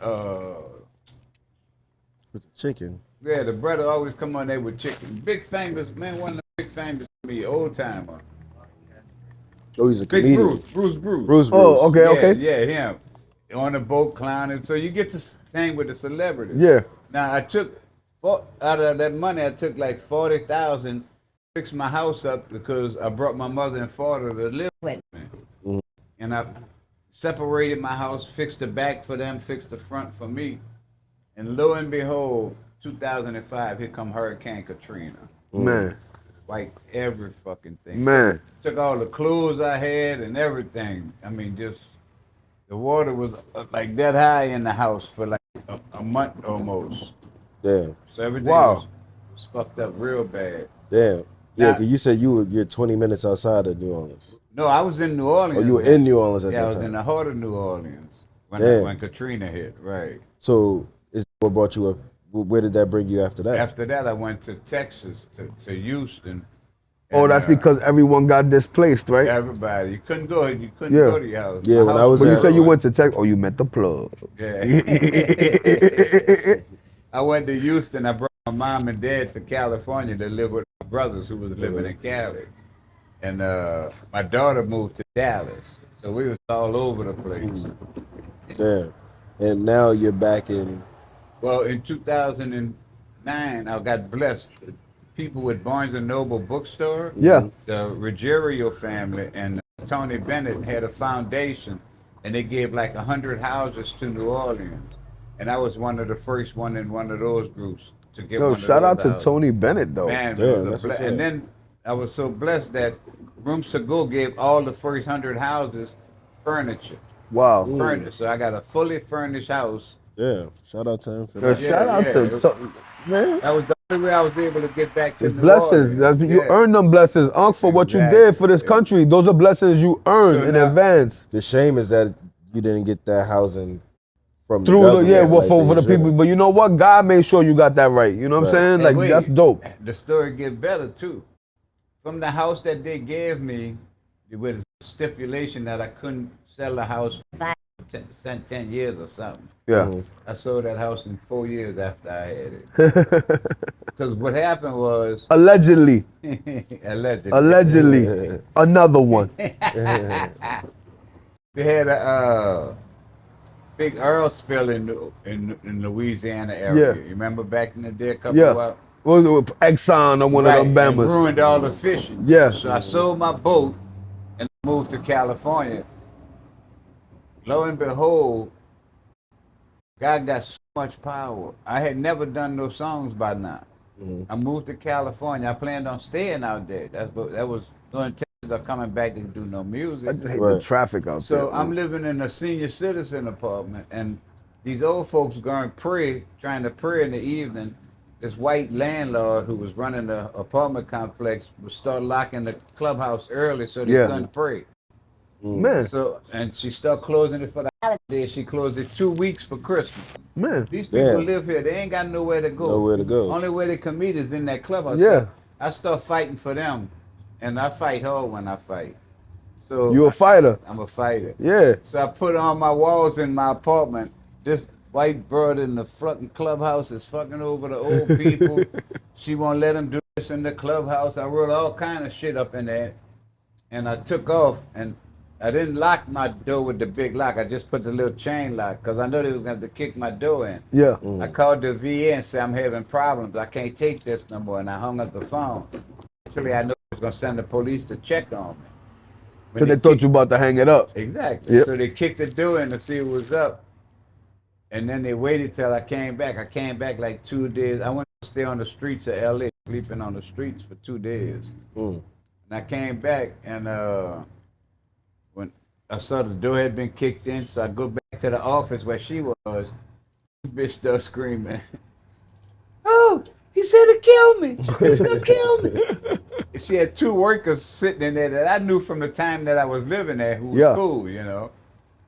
With the chicken. Yeah, the brother always come on there with chicken. Big famous, man, one of the big famous to me, old timer. Oh, he's a Big comedian. Bruce. Bruce. Oh, okay, Yeah, okay. Yeah, him. On the boat clowning. So you get to sing with the celebrities. Yeah. Now, I took Out of that money, I took like 40,000, fixed my house up because I brought my mother and father to live with me, and I separated my house, fixed the back for them, fixed the front for me, and lo and behold, 2005, here come Hurricane Katrina. Man. Wiped every fucking thing. Man. Took all the clothes I had and everything. I mean, just the water was like that high in the house for like a month almost. Damn. So everything Wow. was fucked up real bad. Damn. Yeah, Now- because you said you're 20 minutes outside of New Orleans. No, I was in New Orleans. Oh, you were in New Orleans at Yeah, I that was time. in the heart of New Orleans Damn. when Katrina hit. Right. So is what brought you up? Where did that bring you after that? After that, I went to Texas to Houston. Oh, and, that's because everyone got displaced, right? everybody. You couldn't go. You couldn't Yeah. go to your house. Yeah, My when I house was When you at- say you went to Texas, oh, you meant the plug. Yeah. I went to Houston. I brought my mom and dad to California to live with my brothers who was living in Cali. And my daughter moved to Dallas. So we was all over the place. Damn. And now you're back in. Well, in 2009, I got blessed. People with Barnes & Noble bookstore, Yeah. the Ruggiero family and Tony Bennett had a foundation, and they gave like 100 houses to New Orleans. And I was one of the first one in one of those groups to get Yo, one shout of out those to houses. Tony Bennett, though. Man, Damn, it was that's a what's and up. then I was so blessed that Room Go gave all the first 100 houses furniture. Wow. Furnished. So I got a fully furnished house. Damn. Shout out to him for Yo, that. Yeah, shout out yeah. to man. That was the only way I was able to get back to It's New blessings. Orleans. You Yeah. earned them blessings, Unc, for what you Exactly. did for this country. Those are blessings you earned So in now- advance. The shame is that you didn't get that housing from Through the government like for they the people. should've. But you know what? God made sure you got that right. You know what I'm Right. saying? And Like wait, that's dope. The story get better too. From the house that they gave me, with a stipulation that I couldn't sell the house for 10 years or something. Yeah. Mhm. I sold that house in 4 years after I had it. Because what happened was, Allegedly. allegedly, Allegedly. Another one. they had a big oil spill in Louisiana area. Yeah. You remember back in the day, a couple Yeah. of What was it? Exxon or one of them and Bamas. ruined all the fishing. Yeah. So I sold my boat and moved to California. Lo and behold, God got so much power. I had never done no songs by now. I moved to California. I planned on staying out there. That was no intentions of coming back to do no I music. just hate Right. the traffic out So there. I'm living in a senior citizen apartment, and these old folks going pray, trying to pray in the evening. This white landlord who was running the apartment complex would start locking the clubhouse early so they Yeah. couldn't pray. Man, So and she started closing it for the holidays. She closed it 2 weeks for Christmas. man. These people Damn. live here. They ain't got nowhere to go. Nowhere to go. Only way they can meet is in that clubhouse. Yeah. So I start fighting for them, and I fight hard when I fight. So You a fighter. I'm a fighter. Yeah. So I put on my walls in my apartment. This white bird in the fucking clubhouse is fucking over the old people. She won't let him do this in the clubhouse. I wrote all kind of shit up in there, and I took off. And I didn't lock my door with the big lock. I just put the little chain lock because I know they was going to have to kick my door in. Yeah. I called the VA and said, I'm having problems. I can't take this no more. And I hung up the phone. Actually, I knew I was going to send the police to check on me. When Because they thought kicked- you about to hang it up. Exactly. Yep. So they kicked the door in to see what was up. And then they waited till I came back. I came back like 2 days. I went to stay on the streets of LA, sleeping on the streets for 2 days. Mm. And I came back, and when I saw the door had been kicked in, so I go back to the office where she was. This bitch started screaming, "Oh, he said to kill me. He's gonna kill me." And she had 2 workers sitting in there that I knew from the time that I was living there who was Yeah. cool, you know.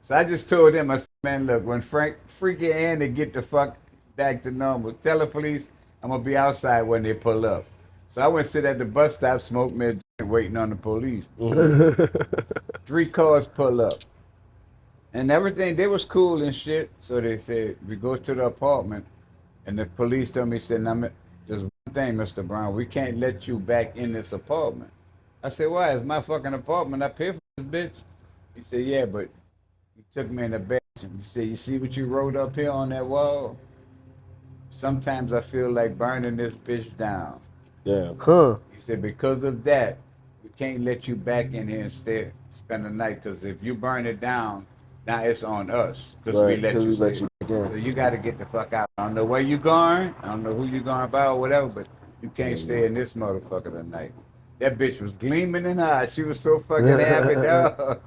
So I just told them, I said, man, look, when Freaky Andy get the fuck back to normal, tell the police I'm gonna be outside when they pull up. So I went sit at the bus stop, smoke me a joint, waiting on the police. 3 cars pull up. And everything, they was cool and shit. So they said, we go to the apartment, and the police told me, said, now, there's one thing, Mr. Brown, we can't let you back in this apartment. I said, why? It's my fucking apartment. I pay for this bitch. He said, yeah, but he took me in the bathroom. He said, you see what you wrote up here on that wall? sometimes I feel like burning this bitch down. Damn. Huh. He said, because of that, we can't let you back in here and spend the night, because if you burn it down, now it's on us, because Right, we let 'cause you we let stay. you back in. So you got to get the fuck out. I don't know where you going. I don't know who you going about or whatever, but you can't stay in this motherfucker tonight. That bitch was gleaming in her eyes. She was so fucking happy, dog.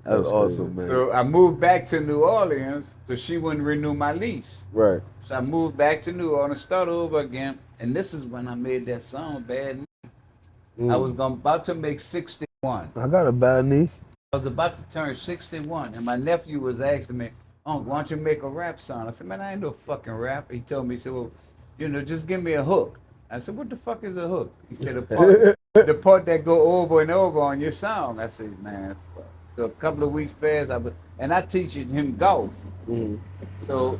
That's That's awesome, man. So I moved back to New Orleans because she wouldn't renew my lease. Right. So I moved back to New Orleans, start over again, and this is when I made that song, Bad Knee. I was about to make 61. I got a bad knee. I was about to turn 61, and my nephew was asking me, "Unc, why don't you make a rap song?" I said, "Man, I ain't no fucking rap." He told me, he said, "Well, just give me a hook." I said, "What the fuck is a hook?" He said, the part that go over and over on your song." I said, "Man, fuck." So a couple of weeks passed, and I teaching him golf. So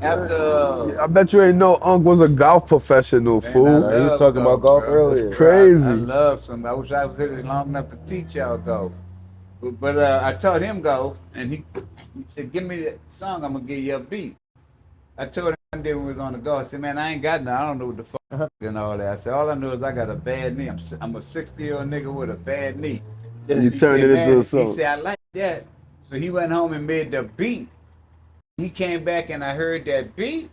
after I bet you ain't know Unc was a golf professional, Man, fool. He was talking about golf earlier. Crazy. I love some. I wish I was here long enough to teach y'all golf. But I taught him golf, and he said, "Give me that song. I'm gonna give you a beat." I told him one day when we was on the golf, I said, "Man, I ain't got none. I don't know what the fuck and all that." I said, "All I know is I got a bad knee. I'm a 60-year-old nigga with a bad knee." You He turned said, it into "Man," a song. He said, "I like that." So he went home and made the beat. He came back and I heard that beat.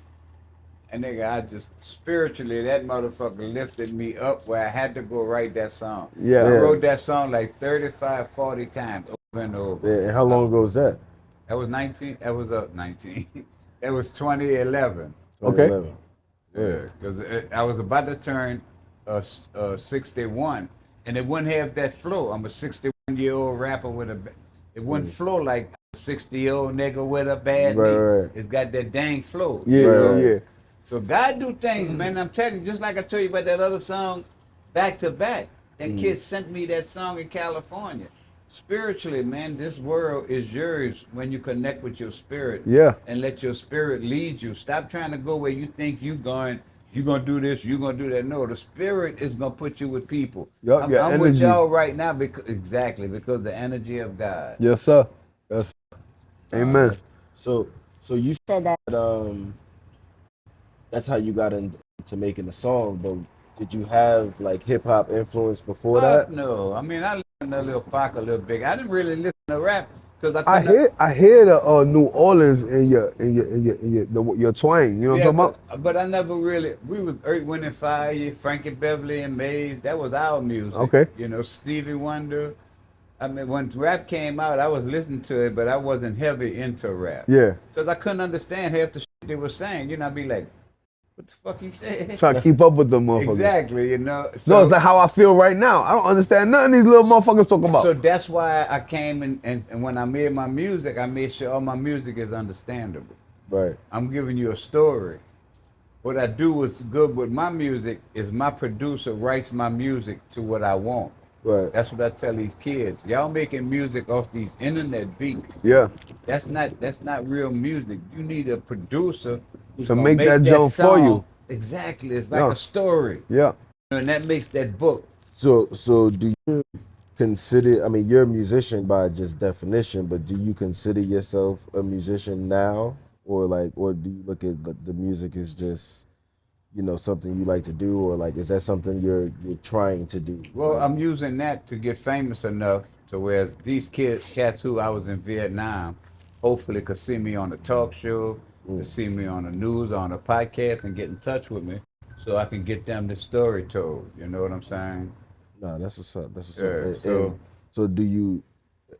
And nigga, I just spiritually, that motherfucker lifted me up where I had to go write that song. Yeah. I Yeah. wrote that song like 35, 40 times over and over. Yeah. And how long ago was that? That was 19, that was 19. That was 2011. Okay. 2011. Yeah, because I was about to turn 61, and it wouldn't have that flow. I'm a 61-year-old rapper with it wouldn't flow like a 60-year-old nigga with a bad knee. Right. It's got that dang flow. Yeah, Right. yeah. So God do things, man. I'm telling you, just like I told you about that other song, back to back. That kid sent me that song in California. Spiritually, man, this world is yours when you connect with your spirit. Yeah. And let your spirit lead you. Stop trying to go where you think you're going to do this, you're going to do that. No, the spirit is going to put you with people. Yup, your I'm with energy. y'all right now because the energy of God. Yes, sir. Yes. Amen. So you said that that's how you got into making the song, but did you have like hip hop influence before Fuck that? no. I mean, I listened to Lil Pac a little bit. I didn't really listen to rap because I hear the New Orleans in your twang. You know what I'm talking about? but I never really. We was Earth, Wind and Fire, Frankie Beverly and Maze. That was our music. Okay. Stevie Wonder. I mean, when rap came out, I was listening to it, but I wasn't heavy into rap. Yeah. Because I couldn't understand half the shit they were saying. I'd be like, what the fuck you saying? Try to keep up with them motherfuckers. Exactly, No, it's like how I feel right now. I don't understand nothing these little motherfuckers talk about. So that's why I came and when I made my music, I made sure all my music is understandable. Right. I'm giving you a story. What I do is good with my music is my producer writes my music to what I want. Right. That's what I tell these kids. Y'all making music off these internet beats. Yeah. That's not real music. You need a producer who's To gonna make that jump for song. you. Exactly. It's like Yeah. a story. Yeah. And that makes that book. So do you consider, I mean, you're a musician by just definition, but do you consider yourself a musician now? Or do you look at the music as just, something you like to do, or like, is that something you're trying to do? Well, I'm using that to get famous enough to where these cats who I was in Vietnam, hopefully could see me on a talk show, could see me on the news, on a podcast, and get in touch with me, so I can get them the story told. You know what I'm saying? Nah, that's what's up. That's what's Yeah, up. So do you?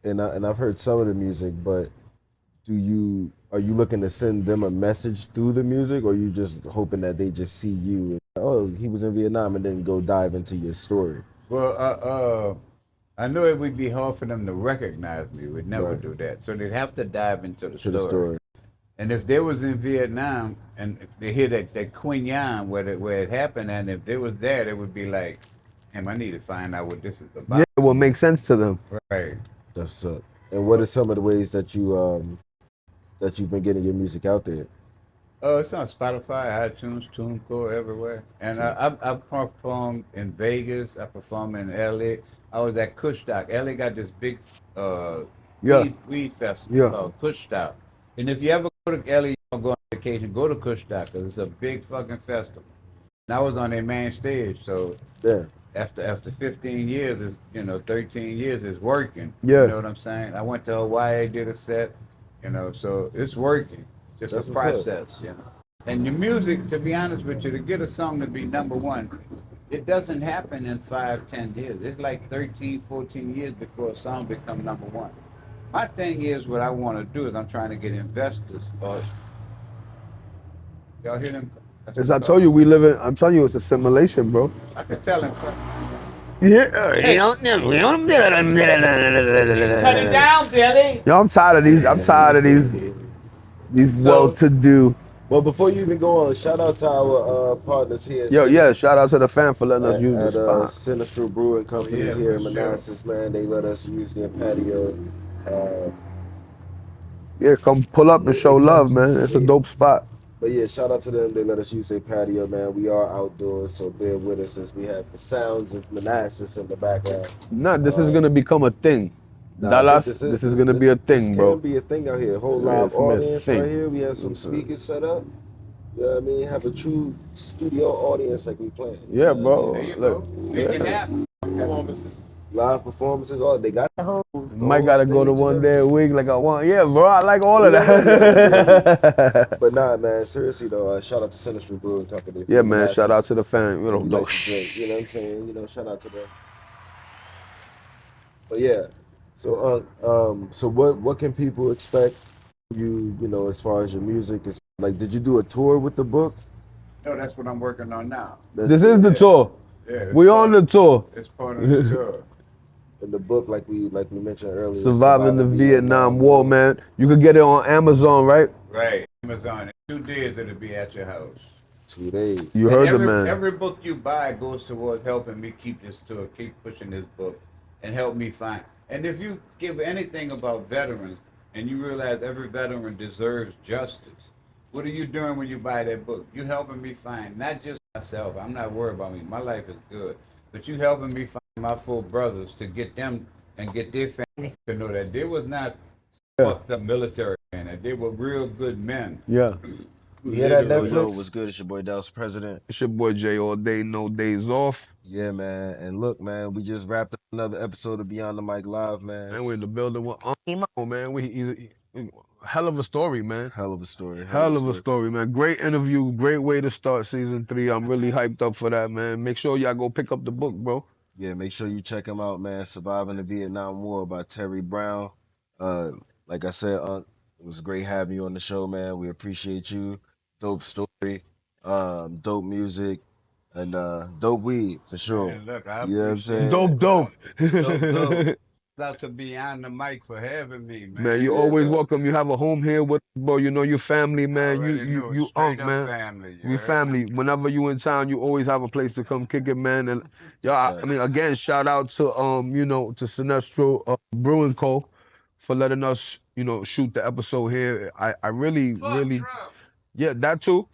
And I've heard some of the music, but are you looking to send them a message through the music, or are you just hoping that they just see you and, oh, he was in Vietnam, and then go dive into your story? Well, I know it would be hard for them to recognize me. We'd never Right. do that. So they'd have to dive into the To the story. And if they was in Vietnam and they hear that Queen Yan where it happened, and if they was there, they would be like, "Damn, I need to find out what this is about." Yeah, it will make sense to them. Right. That's up. And what are some of the ways that you've been getting your music out there? It's on Spotify, iTunes, TuneCore, everywhere. And I performed in Vegas. I performed in LA. I was at Kushstock. LA got this big Yeah. weed festival Yeah. called Kushstock. And if you ever go to LA, you're going to go vacation, go to Kushstock because it's a big fucking festival. And I was on their main stage, so Yeah. after 15 years, is 13 years is working. Yeah. You know what I'm saying? I went to Hawaii, did a set, so it's working. Just That's a what's up. process, And your music, to be honest with you, to get a song to be number one, it doesn't happen in 5-10 years. It's like 13, 14 years before a song become number one. My thing is, what I want to do is I'm trying to get investors. Y'all hear them? As I told you, I'm telling you, it's a simulation, bro. I could tell him. Yeah. Cut it down, Billy. Yo, I'm tired of these well-to-do. Well, before you even go on, shout out to our partners here. Yo, yeah, shout out to the fam for letting us use at the spot. Sinistral Brewing Co Yeah, here in for sure. Manassas, man. They let us use their patio. Yeah, come pull up and show love, man. It's a dope spot. But yeah, shout out to them. They let us use their patio, man. We are outdoors, so bear with us as we have the sounds of Manassas in the background. Nah, this is gonna become a thing. Nah, Dallas, this is gonna be a thing, this bro. This can be a thing out here. Whole Yeah, live it's gonna be a audience thing. right here. We have some speakers set up. You know what I mean? Have a true studio audience like we playing. Yeah, bro. There you Look, go. Make it happen. Performances. Live performances, all they got. The whole Might gotta go to stage one and day a week like I want. Yeah, bro, I like all of that. But nah, man, seriously though, shout out to Sinistral Brewing Company. Yeah, man, shout out to the fam. You know what I'm saying? Shout out to them. But yeah, so what can people expect as far as your music is like? Did you do a tour with the book? No, that's what I'm working on now. This is the tour. Yeah, We on the tour. It's part of the tour. In the book, like we mentioned earlier, Surviving the Vietnam War, man. You could get it on Amazon, right? Right. Amazon. In 2 days, it'll be at your house. 2 days. You heard the every, man. Every book you buy goes towards helping me keep this tour, keep pushing this book, and help me find. And if you give anything about veterans, and you realize every veteran deserves justice, what are you doing when you buy that book? You helping me find not just myself. I'm not worried about me. My life is good. But you helping me find my full brothers to get them and get their families to know that they was not fucked up military men. That they were real good men. Yeah. Yeah, that Literally. Netflix was good. It's your boy Dallas4President. It's your boy Jay All Day, no days off. Yeah, man. And look, man, we just wrapped up another episode of Beyond the Mic Live, man. And we're in the building with Unc Imo, man. Hell of a story, man. Hell of a story. Hell of a story, man. Great interview. Great way to start season 3. I'm really hyped up for that, man. Make sure y'all go pick up the book, bro. Yeah, make sure you check him out, man. Surviving the Vietnam War by Terry Brown. Like I said, it was great having you on the show, man. We appreciate you. Dope story, dope music, and dope weed for sure. Man, look, I You know what I'm saying? Dope. dope. Shout out to Beyond the Mic for having me, man. Man, you're always welcome. You have a home here with us, bro. You know your family, man. You Unc, man. Family, We family. Whenever you in town, you always have a place to come kick it, man. And y'all, I mean, again, shout out to to Sinistral Brewing Co. for letting us, shoot the episode here. I really, yeah, that too.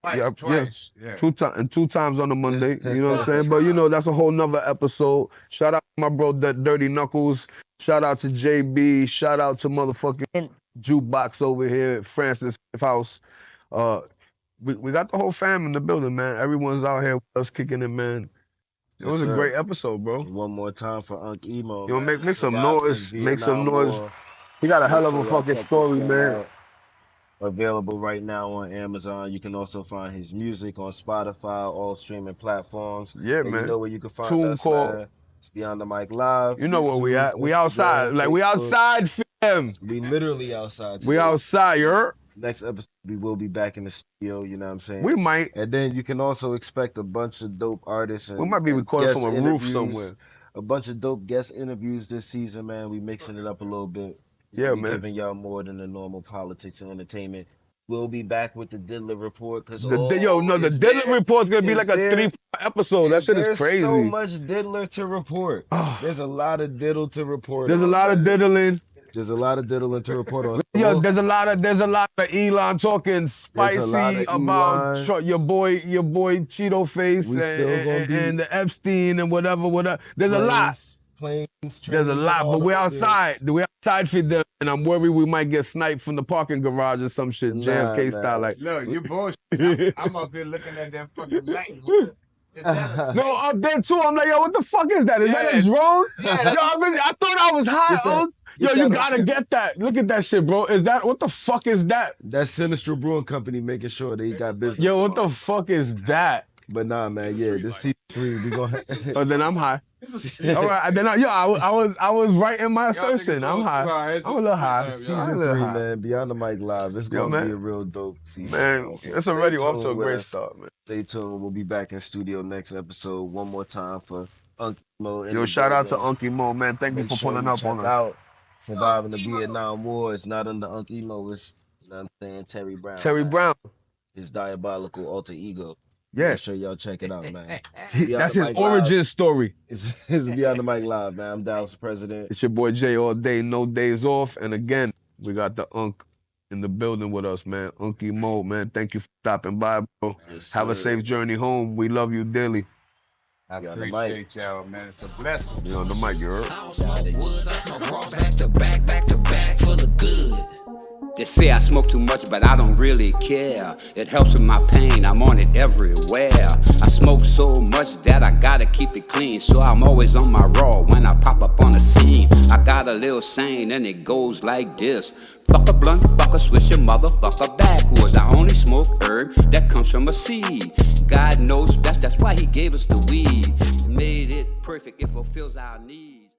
Twice. Yeah. 2 times on a Monday. You know what I'm saying? But that's a whole nother episode. Shout out to my bro, that Dirty Knuckles. Shout out to JB. Shout out to motherfucking Jukebox over here at Francis House. We got the whole fam in the building, man. Everyone's out here with us kicking it, man. It was a great episode, bro. One more time for Unc Imo. Yo, make some noise. Make some noise. He got a hell of a fucking story, man. Available right now on Amazon. You can also find his music on Spotify, all streaming platforms. Yeah, and man. You know where you can find Tune us, call. man. It's Beyond the Mic Live. You know where we at. We Instagram, outside. Like, we Facebook. outside, fam. We literally outside today. We outside, you heard? Next episode, we will be back in the studio, you know what I'm saying? We might. And then you can also expect a bunch of dope artists. And, We might be recording guest from a roof interviews. somewhere. A bunch of dope guest interviews this season, man. We mixing it up a little bit. Yeah, we man. Giving y'all more than the normal politics and entertainment. We'll be back with the Diddler Report because The Diddler Report's gonna be like a 3 episode. That shit is crazy. There's so much diddler to report. There's a lot of diddle to report. There's a lot of diddling. There's a lot of diddling to report on. Yo, there's a lot of Elon talking spicy about your boy Cheeto Face and the Epstein and whatever. There's a lot. planes. There's a lot, but we're outside. We're outside for them, and I'm worried we might get sniped from the parking garage or some shit, JFK style. Like, Look, you bullshit. I'm up here looking at that fucking light. Is that a no, up there too. I'm like, yo, what the fuck is that? Is that a drone? Yeah. Yo, I thought I was high. Yo, you gotta get that. Look at that shit, bro. Is that what the fuck is that? That's Sinistral Brewing Company making sure they got business. Yo, what the fuck is that? But nah, man, yeah, this C3, we gonna. Oh, then I'm high. All right, then I was right in my assertion. I'm high. I'm a little high. Season 3, man, Beyond the Mic Live. It's gonna be a real dope season. Man, it's already off to a great start, man. Stay tuned. We'll be back in studio next episode. One more time for Unc Imo. Yo, shout out to Unc Imo, man. Thank you for pulling up on us. Surviving the Vietnam War. It's not under Unc Imo. It's, you know what I'm saying, Terry Brown. Terry Brown. His diabolical alter ego. Yeah. Make sure y'all check it out, man. That's his origin story. It's Beyond the Mic Live, man. I'm Dallas4President. It's your boy Jay all day, no days off. And again, we got the Unc in the building with us, man. Unc Imo, man. Thank you for stopping by, bro. Yes, Have a safe journey home. We love you dearly. I appreciate y'all, man. It's a blessing. You on the mic, you heard? I smoke woods, I smoke raw, back to back, full of good. They say I smoke too much, but I don't really care. It helps with my pain, I'm on it everywhere. I smoke so much that I gotta keep it clean, so I'm always on my raw when I pop up on the scene. I got a little saying and it goes like this: fuck a blunt, fuck a switch, your motherfucker backwards. I only smoke herb that comes from a seed. God knows best, that's why he gave us the weed. Made it perfect, it fulfills our needs.